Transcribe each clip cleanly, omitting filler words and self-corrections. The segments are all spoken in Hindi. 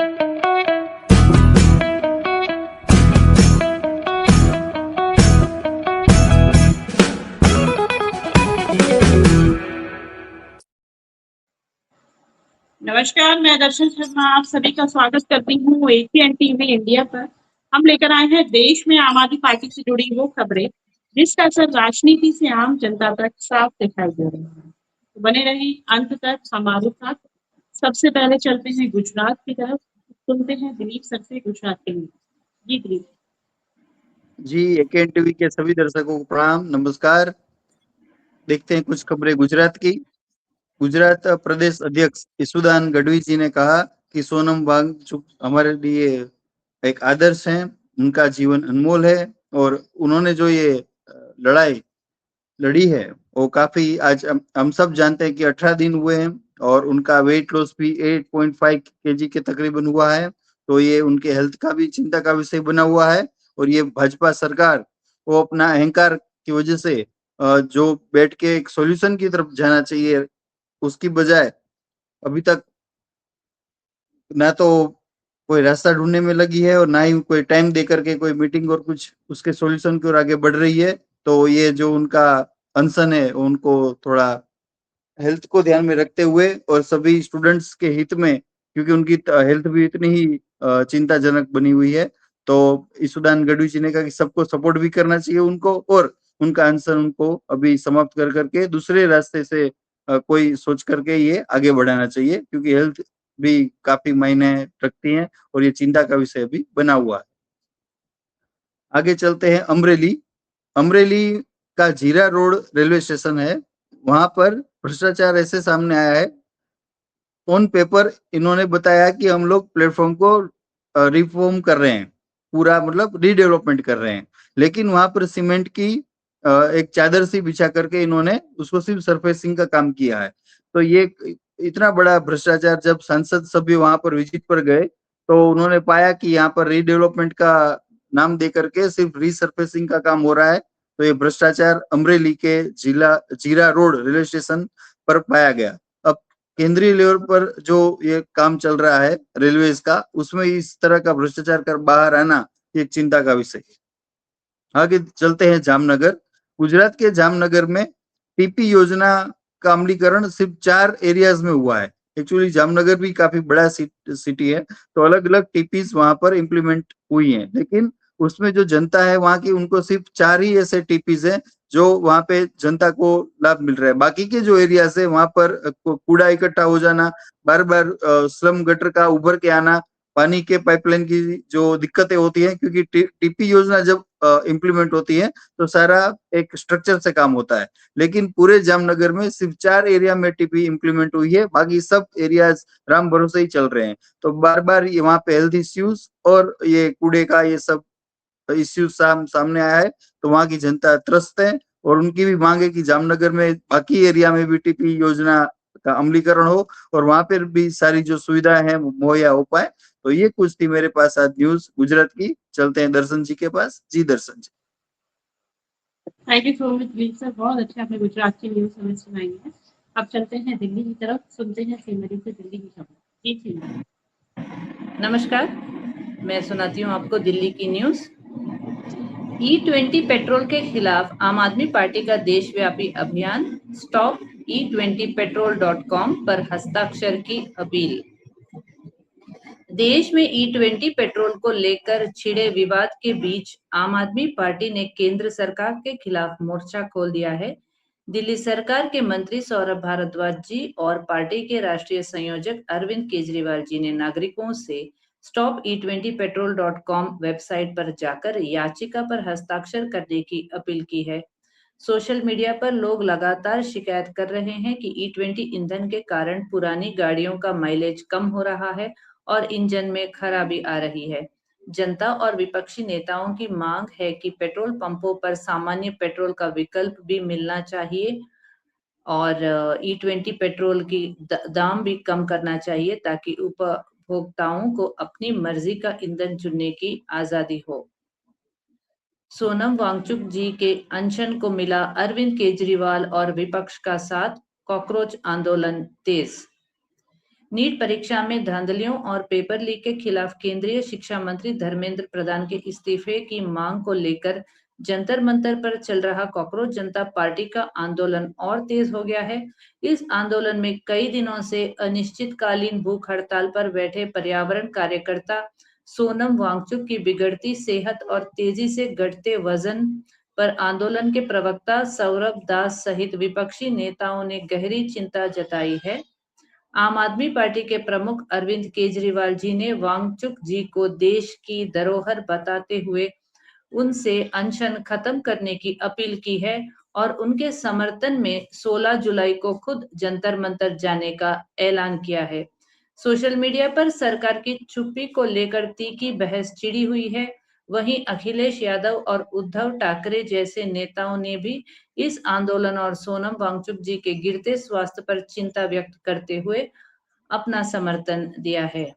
नमस्कार, मैं दर्शन शर्मा आप सभी का स्वागत करती हूँ एशियन टीवी इंडिया पर। हम लेकर आए हैं देश में आम आदमी पार्टी से जुड़ी वो खबरें जिसका असर राजनीति से आम जनता तक साफ दिखाई दे रहा है। तो बने रहिए अंत तक हमारे साथ। सबसे पहले चलते हैं गुजरात की तरफ, सुनते हैं दिलीप सर से गुजरात के लिए। जी दिलीप। जी एकेएन टीवी के सभी दर्शकों को प्रणाम, नमस्कार। देखते हैं कुछ खबरें गुजरात की। गुजरात प्रदेश अध्यक्ष ईसुदान गढ़वी जी ने कहा कि सोनम वांगचुक हमारे लिए एक आदर्श हैं, उनका जीवन अनमोल है और उन्होंने जो ये लड़ाई लड़ी है वो काफी, आज हम सब जानते हैं कि 18 दिन हुए हैं और उनका वेट लॉस भी 8.5 केजी के तकरीबन हुआ है। तो ये उनके हेल्थ का भी चिंता का विषय बना हुआ है और ये भाजपा सरकार वो अपना अहंकार की वजह से जो बैठ के एक सॉल्यूशन की तरफ जाना चाहिए उसकी बजाय अभी तक ना तो कोई रास्ता ढूंढने में लगी है और ना ही कोई टाइम दे करके कोई मीटिंग और कुछ उसके सॉल्यूशन की ओर आगे बढ़ रही है। तो ये जो उनका अनशन है उनको थोड़ा हेल्थ को ध्यान में रखते हुए और सभी स्टूडेंट्स के हित में, क्योंकि उनकी हेल्थ भी इतनी ही चिंताजनक बनी हुई है, तो ईसुदान गढ़वी जी ने कहा कि सबको सपोर्ट भी करना चाहिए उनको और उनका अनशन उनको अभी समाप्त कर करके दूसरे रास्ते से कोई सोच करके ये आगे बढ़ाना चाहिए, क्योंकि हेल्थ भी काफी मायने रखती है और ये चिंता का विषय भी बना हुआ है। आगे चलते हैं अमरेली। अमरेली का जीरा रोड रेलवे स्टेशन है, वहां पर भ्रष्टाचार ऐसे सामने आया है। ऑन पेपर इन्होंने बताया कि हम लोग प्लेटफॉर्म को रिफॉर्म कर रहे हैं, पूरा मतलब रीडेवलपमेंट कर रहे हैं, लेकिन वहां पर सीमेंट की एक चादर सी बिछा करके इन्होंने उसको सिर्फ सरफेसिंग का काम किया है। तो ये इतना बड़ा भ्रष्टाचार, जब सांसद सभी वहां पर विजिट पर गए तो उन्होंने पाया कि यहाँ पर रीडेवलपमेंट का नाम दे करके सिर्फ रीसरफेसिंग का काम हो रहा है। तो ये भ्रष्टाचार अमरेली के जीरा रोड रेलवे स्टेशन पर पाया गया। अब केंद्रीय लेवल पर जो ये काम चल रहा है रेलवेज का, उसमें इस तरह का भ्रष्टाचार कर बाहर आना ये चिंता का विषय है। आगे चलते हैं जामनगर। गुजरात के जामनगर में टीपी योजना का अमलीकरण सिर्फ 4 एरियाज में हुआ है। एक्चुअली जामनगर भी काफी बड़ा सिटी है, तो अलग अलग टीपीज वहां पर इम्प्लीमेंट हुई हैं, लेकिन उसमें जो जनता है वहां की, उनको सिर्फ 4 ही ऐसे टीपीज हैं जो वहां पे जनता को लाभ मिल रहा है। बाकी के जो एरियाज है वहां पर कूड़ा इकट्ठा हो जाना, बार बार स्लम गटर का उभर के आना, पानी के पाइपलाइन की जो दिक्कतें होती है, क्योंकि टीपी योजना जब इम्प्लीमेंट होती है तो सारा एक स्ट्रक्चर से काम होता है, लेकिन पूरे जामनगर में सिर्फ 4 एरिया में टीपी इम्प्लीमेंट हुई है, बाकी सब एरियाज राम भरोसे ही चल रहे हैं। तो बार बार ये वहां पे हेल्थ इश्यूज और ये कूड़े का ये सब इश्यूज सामने आया है, तो वहां की जनता त्रस्त है और उनकी भी मांग है कि जामनगर में बाकी एरिया में भी टीपी योजना का अमलीकरण हो और वहां पर भी सारी जो सुविधाएं हैं मुहैया हो पाए। तो ये कुछ थी मेरे पास आज न्यूज गुजरात की। चलते हैं दर्शन जी के पास। जी Darshan ji. Thank you so much Dilip sir, बहुत अच्छे आपने गुजरात की न्यूज़ हमें सुनाई है। अब चलते हैं दिल्ली की तरफ, सुनते हैं सिमरी से दिल्ली की खबर। जी सिमरी। नमस्कार, मैं सुनाती हूँ आपको दिल्ली की न्यूज़। E20 पेट्रोल के खिलाफ आम आदमी पार्टी का देशव्यापी अभियान, स्टॉप E20petrol.com पर हस्ताक्षर की अपील। देश में E20 पेट्रोल को लेकर छिड़े विवाद के बीच आम आदमी पार्टी ने केंद्र सरकार के खिलाफ मोर्चा खोल दिया है। दिल्ली सरकार के मंत्री सौरभ भारद्वाज जी और पार्टी के राष्ट्रीय संयोजक अरविंद केजरीवाल जी ने नागरिकों से स्टॉप E20petrol.com वेबसाइट पर जाकर याचिका पर हस्ताक्षर करने की अपील की है। सोशल मीडिया पर लोग लगातार शिकायत कर रहे हैं कि E20 ईंधन के कारण पुरानी गाड़ियों का माइलेज कम हो रहा है और इंजन में खराबी आ रही है। जनता और विपक्षी नेताओं की मांग है कि पेट्रोल पंपों पर सामान्य पेट्रोल का विकल्प भी मिलना चाहिए और E20 पेट्रोल की दाम भी कम करना चाहिए ताकि उपभोक्ताओं को अपनी मर्जी का ईंधन चुनने की आजादी हो। सोनम वांगचुक जी के अनशन को मिला अरविंद केजरीवाल और विपक्ष का साथ, कॉकरोच आंदोलन तेज। नीट परीक्षा में धांधलियों और पेपर लीक के खिलाफ केंद्रीय शिक्षा मंत्री धर्मेंद्र प्रधान के इस्तीफे की मांग को लेकर जंतर मंतर पर चल रहा कॉकरोच जनता पार्टी का आंदोलन और तेज हो गया है। इस आंदोलन में कई दिनों से अनिश्चितकालीन भूख हड़ताल पर बैठे पर्यावरण कार्यकर्ता सोनम वांगचुक की बिगड़ती सेहत और तेजी से घटते वजन पर आंदोलन के प्रवक्ता सौरभ दास सहित विपक्षी नेताओं ने गहरी चिंता जताई है। आम आदमी पार्टी के प्रमुख अरविंद केजरीवाल जी ने वांगचुक जी को देश की धरोहर बताते हुए उनसे अनशन खत्म करने की अपील की है और उनके समर्थन में 16 जुलाई को खुद जंतर मंतर जाने का ऐलान किया है। सोशल मीडिया पर सरकार की चुप्पी को लेकर तीखी बहस छिड़ी हुई है। वहीं अखिलेश यादव और उद्धव ठाकरे जैसे नेताओं ने भी इस आंदोलन और सोनम वांगचुक जी के गिरते स्वास्थ्य पर चिंता व्यक्त करते हुए अपना समर्थन दिया है।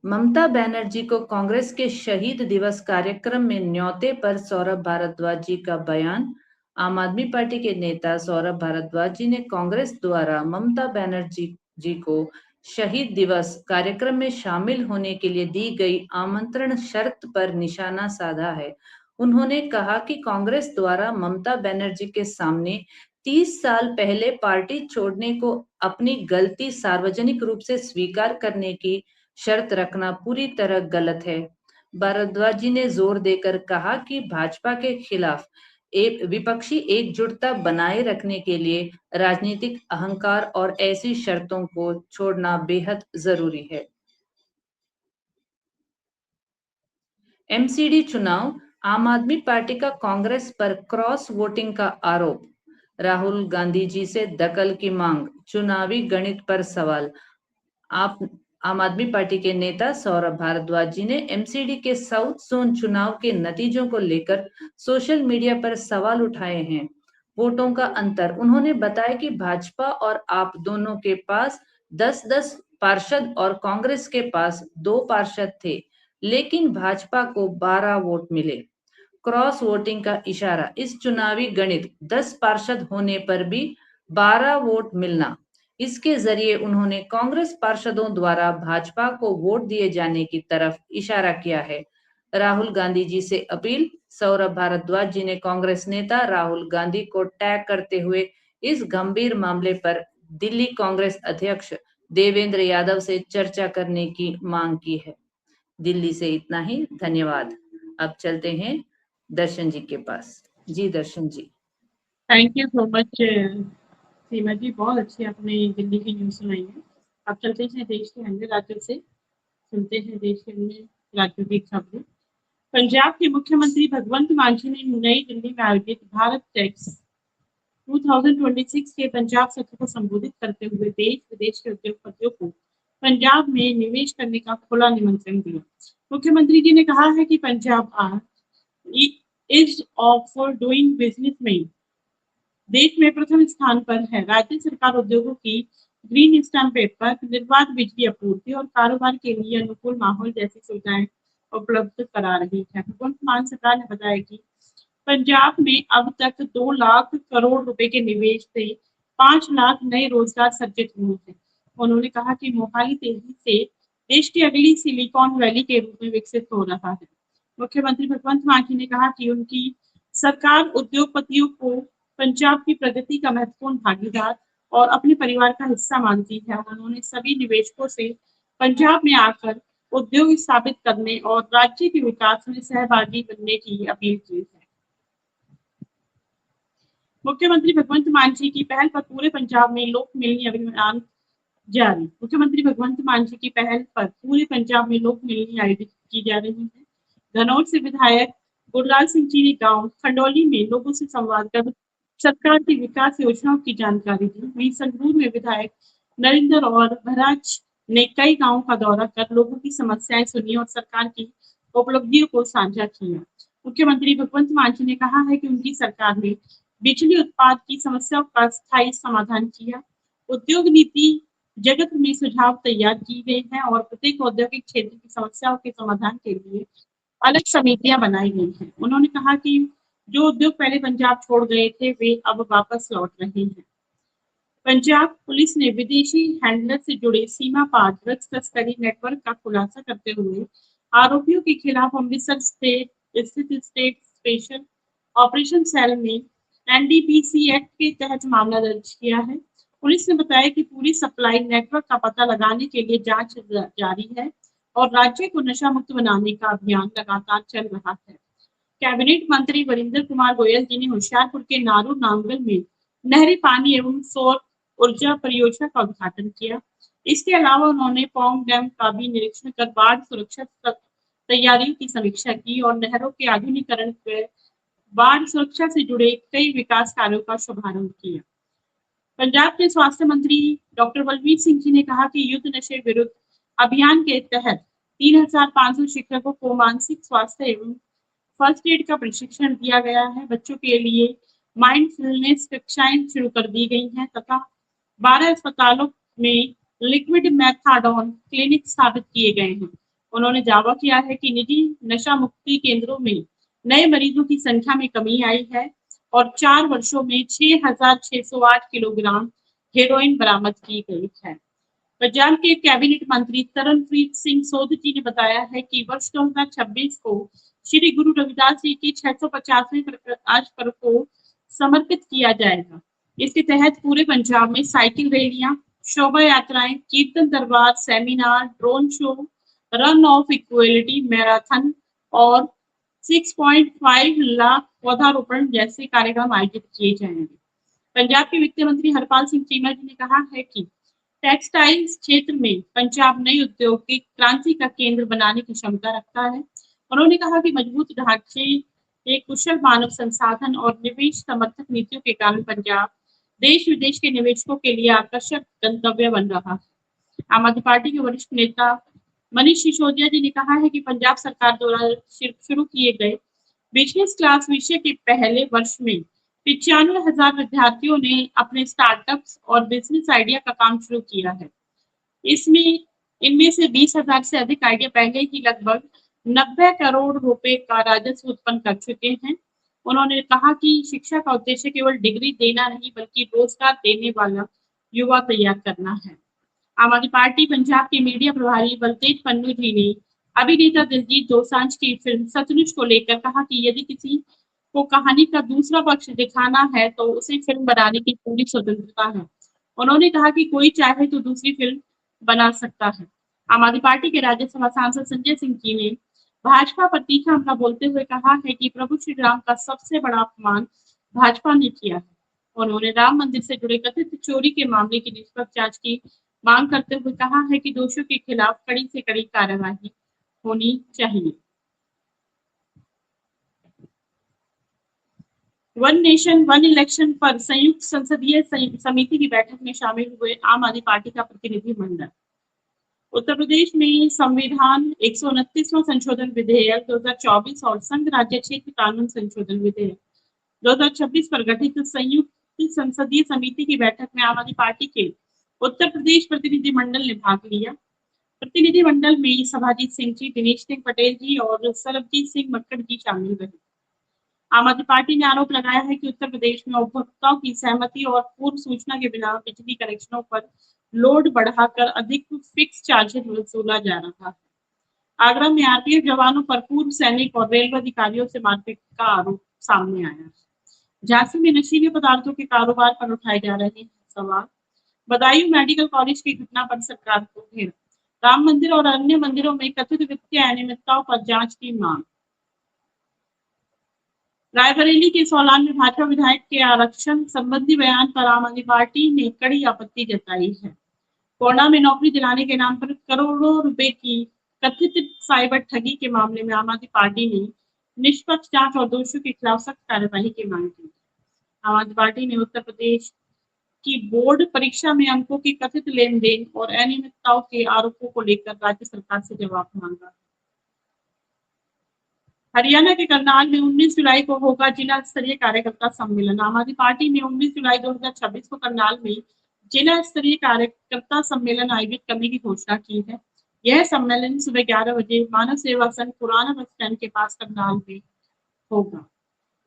ममता बनर्जी को कांग्रेस के शहीद दिवस कार्यक्रम में न्योते पर सौरभ भारद्वाज जी का बयान। आम आदमी पार्टी के नेता सौरभ भारद्वाज जी ने कांग्रेस द्वारा ममता बनर्जी जी को शहीद दिवस कार्यक्रम में शामिल होने के लिए दी गई आमंत्रण शर्त पर निशाना साधा है। उन्होंने कहा कि कांग्रेस द्वारा ममता बनर्जी के सामने 30 साल पहले पार्टी छोड़ने को अपनी गलती सार्वजनिक रूप से स्वीकार करने की शर्त रखना पूरी तरह गलत है। भारद्वाज जी ने जोर देकर कहा कि भाजपा के खिलाफ विपक्षी एकजुटता बनाए रखने के लिए राजनीतिक अहंकार और ऐसी शर्तों को छोड़ना बेहद जरूरी है। एमसीडी चुनाव, आम आदमी पार्टी का कांग्रेस पर क्रॉस वोटिंग का आरोप, राहुल गांधी जी से दखल की मांग, चुनावी गणित पर सवाल। आम आदमी पार्टी के नेता सौरभ भारद्वाज जी ने एमसीडी के साउथ जोन चुनाव के नतीजों को लेकर सोशल मीडिया पर सवाल उठाए हैं। वोटों का अंतर, उन्होंने बताया कि भाजपा और आप दोनों के पास 10-10 पार्षद और कांग्रेस के पास 2 पार्षद थे, लेकिन भाजपा को 12 वोट मिले। क्रॉस वोटिंग का इशारा, इस चुनावी गणित 10 पार्षद होने पर भी 12 वोट मिलना, इसके जरिए उन्होंने कांग्रेस पार्षदों द्वारा भाजपा को वोट दिए जाने की तरफ इशारा किया है। राहुल गांधी जी से अपील, सौरभ भारद्वाज जी ने कांग्रेस नेता राहुल गांधी को टैग करते हुए इस गंभीर मामले पर दिल्ली कांग्रेस अध्यक्ष देवेंद्र यादव से चर्चा करने की मांग की है। दिल्ली से इतना ही, धन्यवाद। अब चलते हैं दर्शन जी के पास। जी Darshan ji. Thank you so much सीमा जी, बहुत अच्छी आपने दिल्ली की न्यूज़ सुनाई है। अब चलते हैं देश के अन्य राज्यों से, सुनते हैं देश के अन्य राज्यों की खबरें। पंजाब के मुख्यमंत्री भगवंत मान जी ने नई दिल्ली में आयोजित भारत टैक्स 2026 के पंजाब सत्र को संबोधित करते हुए देश विदेश के उद्योगपतियों को पंजाब में निवेश करने का खुला निमंत्रण दिया। मुख्यमंत्री जी ने कहा है कि Punjab is of doing business में देश में प्रथम स्थान पर है। राज्य सरकार उद्योगों की ग्रीन स्टैम्प पेपर, निर्बाध बिजली आपूर्ति और कारोबार के लिए अनुकूल माहौल जैसी सुविधाएं उपलब्ध करा रही है। भगवंत मान सरकार ने बताया कि पंजाब में अब तक 2 लाख करोड़ रुपए के निवेश से 5 लाख नए रोजगार सृजित हुए हैं। उन्होंने कहा कि मोहाली तेजी से देश की अगली सिलिकॉन वैली के रूप में विकसित हो रहा है। मुख्यमंत्री भगवंत मान ने कहा कि उनकी सरकार उद्योगपतियों को पंजाब की प्रगति का महत्वपूर्ण भागीदार और अपने परिवार का हिस्सा मानती है। उन्होंने सभी निवेशकों से पंजाब में आकर उद्योग स्थापित करने और राज्य के विकास में सहभागी बनने की अपील की है। मुख्यमंत्री भगवंत मान जी की पहल पर पूरे पंजाब में लोक मिलनी अभियान जारी। मुख्यमंत्री भगवंत मान जी की पहल पर पूरे पंजाब में लोक मिलनी आयोजित की जा रही है। धनौर से विधायक गुरलाल सिंह जी ने गांव खंडौली में लोगों से संवाद कर सरकार की विकास योजनाओं की जानकारी दी। वहीं संगरूर में विधायक नरेंद्र और भराज ने कई गांवों का दौरा कर लोगों की समस्याएं सुनी और सरकार की उपलब्धियों को साझा किया। मुख्यमंत्री भगवंत मान जी ने कहा है कि उनकी सरकार ने बिजली उत्पाद की समस्याओं का स्थायी समाधान किया। उद्योग नीति जगत में सुझाव तैयार की गए हैं और प्रत्येक औद्योगिक क्षेत्र की समस्याओं के समाधान के लिए अलग समितियां बनाई गई हैं। उन्होंने कहा कि जो उद्योग पहले पंजाब छोड़ गए थे वे अब वापस लौट रहे हैं। पंजाब पुलिस ने विदेशी हैंडलर से जुड़े सीमा पार ड्रग्स तस्करी नेटवर्क का खुलासा करते हुए आरोपियों के खिलाफ अमृतसर स्थित स्टेट स्पेशल ऑपरेशन सेल में एनडीपीसी एक्ट के तहत मामला दर्ज किया है। पुलिस ने बताया कि पूरी सप्लाई नेटवर्क का पता लगाने के लिए जांच जारी है और राज्य को नशा मुक्त बनाने का अभियान लगातार चल रहा है। कैबिनेट मंत्री वरिंदर कुमार गोयल जी ने होशियारपुर के नारू नांगल में नहरी पानी एवं सौर ऊर्जा परियोजना का उद्घाटन किया। इसके अलावा उन्होंने पौंग डैम का भी निरीक्षण कर बाढ़ सुरक्षा तैयारियों की समीक्षा की और नहरों के आधुनिकीकरण व बाढ़ सुरक्षा से जुड़े कई विकास कार्यों का शुभारंभ किया। पंजाब के स्वास्थ्य मंत्री डॉक्टर बलबीर सिंह जी ने कहा कि युद्ध नशे विरुद्ध अभियान के तहत 3,500 शिक्षकों को मानसिक स्वास्थ्य एवं फर्स्ट एड का प्रशिक्षण दिया गया है। बच्चों के लिए माइंडफुलनेस कक्षाएं शुरू कर दी गई हैं तथा 12 अस्पतालों में लिक्विड मेथाडोन क्लिनिक स्थापित किए गए हैं। उन्होंने दावा किया है कि निजी नशा मुक्ति केंद्रों में नए मरीजों की संख्या में कमी आई है और 4 वर्षों में 6,608 किलोग्राम हेरोइन बरामद की गई है। पंजाब के कैबिनेट मंत्री तरनप्रीत सिंह सोध जी ने बताया है कि वर्ष 2026 को श्री गुरु रविदास जी की 650वें प्रकाश पर्व को समर्पित किया जाएगा। इसके तहत पूरे पंजाब में साइकिल रैलियां, शोभा यात्राएं, कीर्तन दरबार, seminar, drone show, run of equality marathon और 6.5 लाख पौधारोपण जैसे कार्यक्रम आयोजित किए जाएंगे। पंजाब के वित्त मंत्री हरपाल सिंह चीमा जी ने कहा है कि टेक्सटाइल्स क्षेत्र में पंजाब नई औद्योगिक क्रांति का केंद्र बनाने की क्षमता रखता है। उन्होंने कहा कि मजबूत ढांचे, एक कुशल मानव संसाधन और निवेश समर्थक नीतियों के कारण पंजाब देश विदेश के निवेशकों के लिए आकर्षक गंतव्य बन रहा है। आम आदमी पार्टी के वरिष्ठ नेता मनीष सिसोदिया जी ने कहा है कि पंजाब सरकार द्वारा शुरू किए गए बिजनेस क्लास विषय के पहले वर्ष में 95,000 विद्यार्थियों ने अपने स्टार्टअप्स और बिजनेस आइडिया का काम शुरू किया है। इनमें से 20,000 से अधिक आइडिया पहले ही लगभग 90 करोड़ रुपए का राजस्व उत्पन्न कर चुके हैं। उन्होंने कहा कि शिक्षा का उद्देश्य केवल डिग्री देना नहीं बल्कि रोजगार देने वाला युवा तैयार करना है। आम आदमी पार्टी पंजाब के मीडिया प्रभारी बलतेज पन्नू जी ने अभिनेता दिलजीत दोसांझ की फिल्म सतलुज को लेकर कहा कि यदि किसी को कहानी का दूसरा पक्ष दिखाना है तो उसे फिल्म बनाने की पूरी स्वतंत्रता है। उन्होंने कहा कि कोई चाहे तो दूसरी फिल्म बना सकता है। आम आदमी पार्टी के राज्यसभा सांसद संजय सिंह जी ने भाजपा पर तीखा हमला बोलते हुए कहा है कि प्रभु श्री राम का सबसे बड़ा अपमान भाजपा ने किया है। उन्होंने राम मंदिर से जुड़े कथित चोरी के मामले की निष्पक्ष जांच की मांग करते हुए कहा है कि दोषियों के खिलाफ कड़ी से कड़ी कार्रवाई होनी चाहिए। वन नेशन वन इलेक्शन पर संयुक्त संसदीय समिति की बैठक में शामिल हुए आम आदमी पार्टी का प्रतिनिधिमंडल। उत्तर प्रदेश में संविधान 129वां संशोधन विधेयक 2024 और संघ राज्य क्षेत्र कानून संशोधन विधेयक 2026 पर गठित संयुक्त संसदीय समिति की बैठक में आम आदमी पार्टी के उत्तर प्रदेश प्रतिनिधिमंडल ने भाग लिया। प्रतिनिधिमंडल में सभाजीत सिंह जी, दिनेश सिंह पटेल जी और सरबजीत सिंह मक्कड़ जी शामिल रहे। आम आदमी पार्टी ने आरोप लगाया है कि उत्तर प्रदेश में उपभोक्ताओं की सहमति और पूर्व सूचना के बिना बिजली कनेक्शनों पर लोड बढ़ाकर अधिक फिक्स चार्जेस वसूला जा रहा है। आगरा में आरपीएफ जवानों पर पूर्व सैनिक और रेलवे अधिकारियों से मारपीट का आरोप सामने आया है। झांसी में नशीले पदार्थों के कारोबार पर उठाए जा रहे हैं सवाल। बदायूं मेडिकल कॉलेज की घटना पर सरकार को घेरा। राम मंदिर और अन्य मंदिरों में कथित वित्तीय अनियमितताओं पर जांच की मांग। रायबरेली के सोलान में भाजपा विधायक के आरक्षण संबंधी बयान पर आम आदमी पार्टी ने कड़ी आपत्ति जताई है। कोरोना में नौकरी दिलाने के नाम पर करोड़ों रुपए की कथित साइबर ठगी के मामले में आम आदमी पार्टी ने निष्पक्ष जांच और दोषियों के खिलाफ सख्त कार्यवाही की मांग की। आम आदमी पार्टी ने उत्तर प्रदेश की बोर्ड परीक्षा में अंकों की कथित लेन देन और अनियमितताओं के आरोपों को लेकर राज्य सरकार से जवाब मांगा। हरियाणा के करनाल में 19 जुलाई को होगा जिला स्तरीय कार्यकर्ता सम्मेलन। आम आदमी पार्टी ने 19 जुलाई 2026 को करनाल में जिला स्तरीय कार्यकर्ता सम्मेलन आयोजित करने की घोषणा की है। यह सम्मेलन सुबह 11 बजे मानव सेवा संघ पुराना बस स्टैंड के पास करनाल में होगा।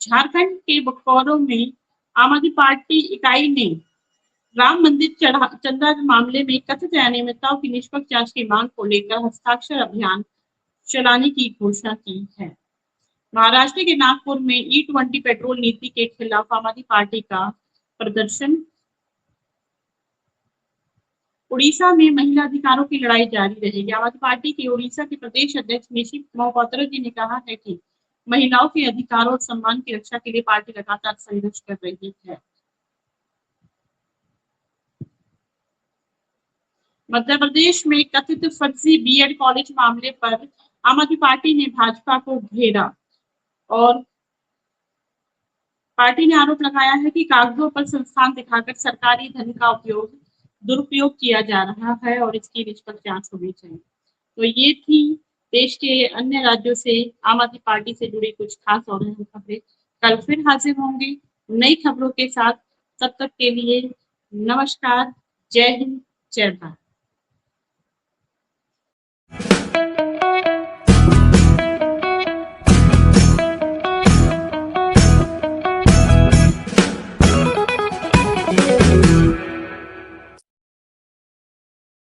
झारखंड के बोकारो में आम आदमी पार्टी इकाई ने राम मंदिर चंदा मामले में कथित अनियमितताओं की निष्पक्ष जांच की मांग को लेकर हस्ताक्षर अभियान चलाने की घोषणा की है। महाराष्ट्र के नागपुर में E20 पेट्रोल नीति के खिलाफ आम आदमी पार्टी का प्रदर्शन। उड़ीसा में महिला अधिकारों की लड़ाई जारी रहेगी। आम आदमी पार्टी के उड़ीसा के प्रदेश अध्यक्ष निशित मोहपात्रा जी ने कहा है कि महिलाओं के अधिकारों और सम्मान की रक्षा के लिए पार्टी लगातार संघर्ष कर रही है। मध्य प्रदेश में कथित फर्जी बीएड कॉलेज मामले पर आम आदमी पार्टी ने भाजपा को घेरा और पार्टी ने आरोप लगाया है कि कागजों पर संस्थान दिखाकर सरकारी धन का दुरुपयोग किया जा रहा है और इसकी निष्पक्ष जांच होनी चाहिए। तो ये थी देश के अन्य राज्यों से आम आदमी पार्टी से जुड़ी कुछ खास और अहम खबरें। कल फिर हाजिर होंगे नई खबरों के साथ। तब तक के लिए नमस्कार, जय हिंद, जय भारत।